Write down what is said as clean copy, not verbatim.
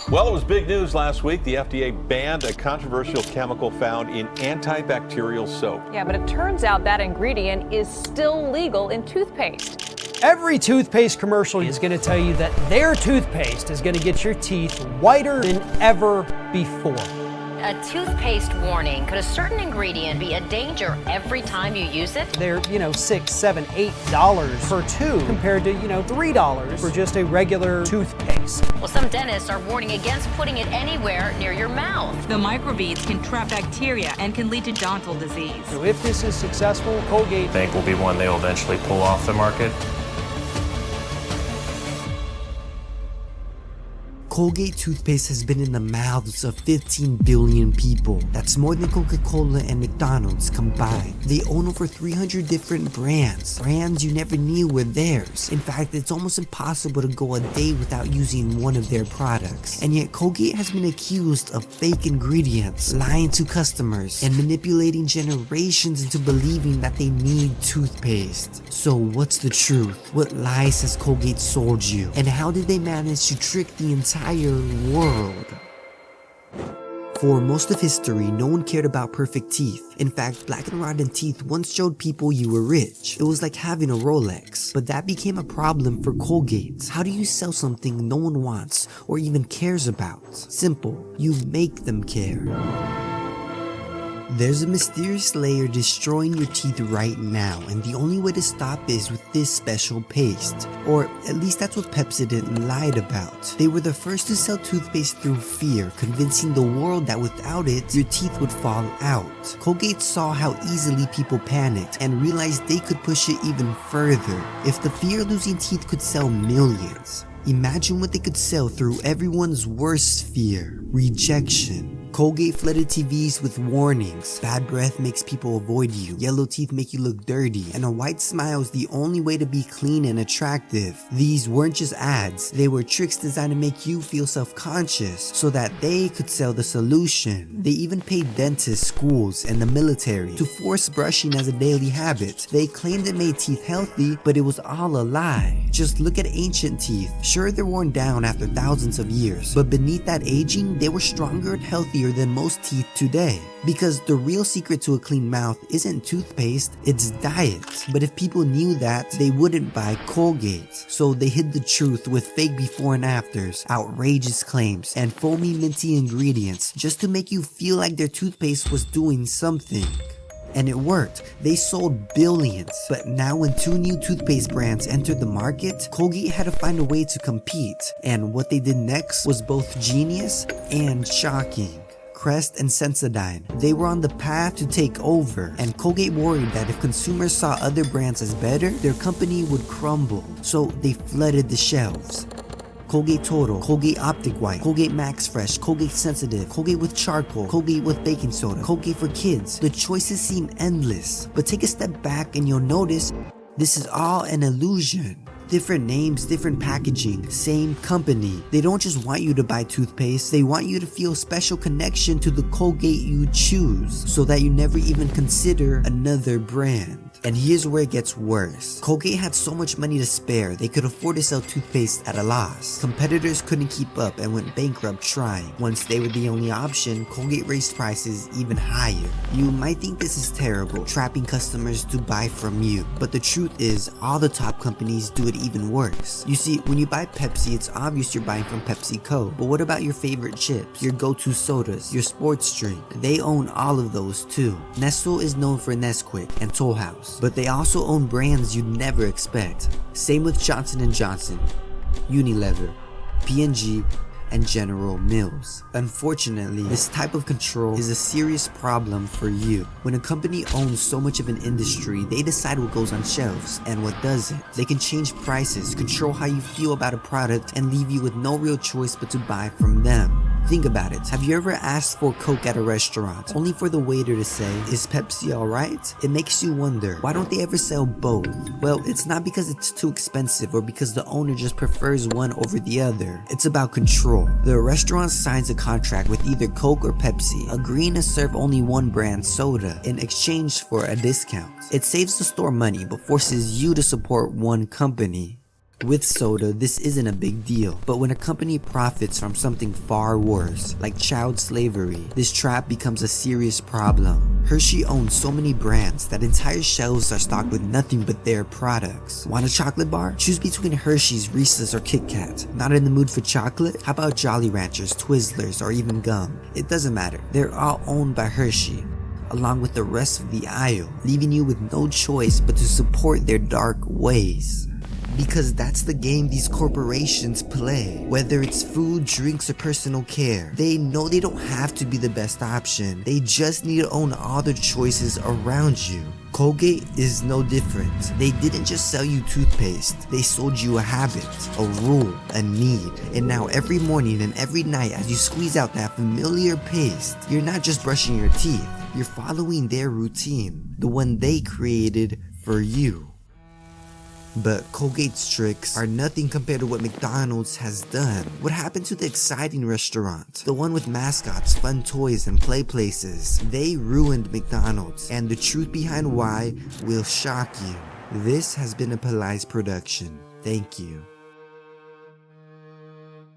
Well, it was big news last week. The FDA banned a controversial chemical found in antibacterial soap. Yeah, but it turns out that ingredient is still legal in toothpaste. Every toothpaste commercial is going to tell you that their toothpaste is going to get your teeth whiter than ever before. A toothpaste warning. Could a certain ingredient be a danger every time you use it? They're, $6, $7, $8 per tube compared to, $3 for just a regular toothpaste. Well, some dentists are warning against putting it anywhere near your mouth. The microbeads can trap bacteria and can lead to dental disease. So if this is successful, Colgate I think will be one they'll eventually pull off the market. Colgate toothpaste has been in the mouths of 15 billion people. That's more than Coca-Cola and McDonald's combined. They own over 300 different brands. Brands you never knew were theirs. In fact, it's almost impossible to go a day without using one of their products. And yet Colgate has been accused of fake ingredients, lying to customers, and manipulating generations into believing that they need toothpaste. So what's the truth? What lies has Colgate sold you? And how did they manage to trick the entire world? For most of history, no one cared about perfect teeth. In fact, black and rotten teeth once showed people you were rich. It was like having a Rolex. But that became a problem for Colgate. How do you sell something no one wants or even cares about? Simple. You make them care. There's a mysterious layer destroying your teeth right now, and the only way to stop is with this special paste. Or at least that's what Pepsodent lied about. They were the first to sell toothpaste through fear, convincing the world that without it, your teeth would fall out. Colgate saw how easily people panicked and realized they could push it even further. If the fear of losing teeth could sell millions, imagine what they could sell through everyone's worst fear: rejection. Colgate flooded TVs with warnings. Bad breath makes people avoid you. Yellow teeth make you look dirty. And a white smile is the only way to be clean and attractive. These weren't just ads. They were tricks designed to make you feel self-conscious so that they could sell the solution. They even paid dentists, schools, and the military to force brushing as a daily habit. They claimed it made teeth healthy, but it was all a lie. Just look at ancient teeth. Sure, they're worn down after thousands of years, but beneath that aging, they were stronger and healthier than most teeth today. Because the real secret to a clean mouth isn't toothpaste, it's diet. But if people knew that, they wouldn't buy Colgate. So they hid the truth with fake before and afters, outrageous claims, and foamy minty ingredients just to make you feel like their toothpaste was doing something. And it worked. They sold billions. But now when two new toothpaste brands entered the market, Colgate had to find a way to compete. And what they did next was both genius and shocking. Crest and Sensodyne. They were on the path to take over, and Colgate worried that if consumers saw other brands as better, their company would crumble. So they flooded the shelves. Colgate Total, Colgate Optic White, Colgate Max Fresh, Colgate Sensitive, Colgate with charcoal, Colgate with baking soda, Colgate for kids. The choices seem endless, but take a step back and you'll notice this is all an illusion. Different names, different packaging, same company. They don't just want you to buy toothpaste, they want you to feel a special connection to the Colgate you choose, so that you never even consider another brand. And here's where it gets worse. Colgate had so much money to spare, they could afford to sell toothpaste at a loss. Competitors couldn't keep up and went bankrupt trying. Once they were the only option, Colgate raised prices even higher. You might think this is terrible, trapping customers to buy from you. But the truth is, all the top companies do it even worse. You see, when you buy Pepsi, it's obvious you're buying from PepsiCo. But what about your favorite chips, your go-to sodas, your sports drink? They own all of those too. Nestle is known for Nesquik and Toll House, but they also own brands you'd never expect. Same with Johnson & Johnson, Unilever, P&G, and General Mills. Unfortunately, this type of control is a serious problem for you. When a company owns so much of an industry, they decide what goes on shelves and what doesn't. They can change prices, control how you feel about a product, and leave you with no real choice but to buy from them. Think about it. Have you ever asked for Coke at a restaurant, only for the waiter to say, "Is Pepsi alright?" It makes you wonder, why don't they ever sell both? Well, it's not because it's too expensive or because the owner just prefers one over the other. It's about control. The restaurant signs a contract with either Coke or Pepsi, agreeing to serve only one brand soda in exchange for a discount. It saves the store money but forces you to support one company. With soda, this isn't a big deal, but when a company profits from something far worse, like child slavery, this trap becomes a serious problem. Hershey owns so many brands that entire shelves are stocked with nothing but their products. Want a chocolate bar? Choose between Hershey's, Reese's, or Kit Kat. Not in the mood for chocolate? How about Jolly Ranchers, Twizzlers, or even gum? It doesn't matter. They're all owned by Hershey, along with the rest of the aisle, leaving you with no choice but to support their dark ways. Because that's the game these corporations play. Whether it's food, drinks, or personal care, they know they don't have to be the best option. They just need to own all the choices around you. Colgate is no different. They didn't just sell you toothpaste, they sold you a habit, a rule, a need. And now every morning and every night as you squeeze out that familiar paste, you're not just brushing your teeth, you're following their routine, the one they created for you. But Colgate's tricks are nothing compared to what McDonald's has done. What happened to the exciting restaurant? The one with mascots, fun toys, and play places. They ruined McDonald's, and the truth behind why will shock you. This has been a Police production. Thank you.